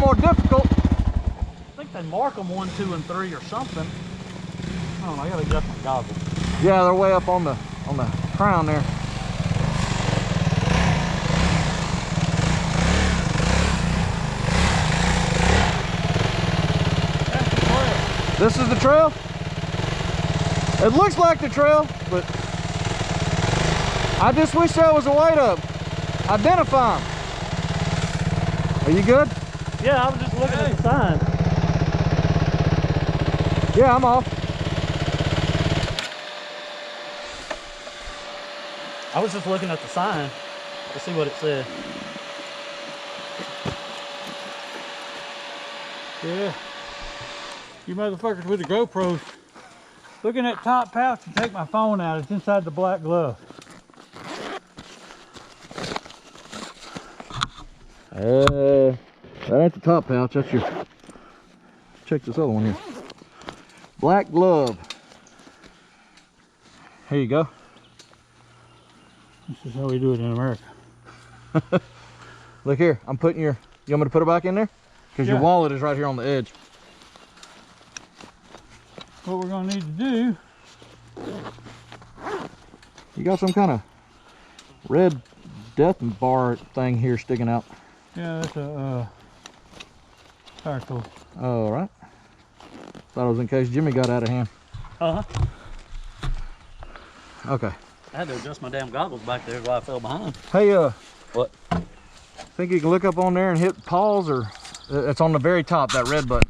more difficult. I think they mark them 1, 2, and 3 or something. I don't know, I gotta adjust my goggles. Yeah, they're way up on the crown there. That's the trail. This is the trail? It looks like the trail, but I just wish there was a way to identify them. Are you good? Yeah, I was just looking at the sign. Yeah, I'm off. I was just looking at the sign to see what it said. Yeah. You motherfuckers with the GoPros. Look in that top pouch and take my phone out. It's inside the black glove. That ain't the top pouch, that's your... Check this other one here. Black glove. Here you go. This is how we do it in America. Look here, I'm putting your... You want me to put it back in there? Because your wallet is right here on the edge. What we're gonna need to do... You got some kind of red death bar thing here sticking out. Yeah, that's a tire tool. All right. Thought it was in case Jimmy got out of hand. Uh-huh. Okay. I had to adjust my damn goggles back there while I fell behind. Hey, What? think you can look up on there and hit pause, or it's on the very top, that red button.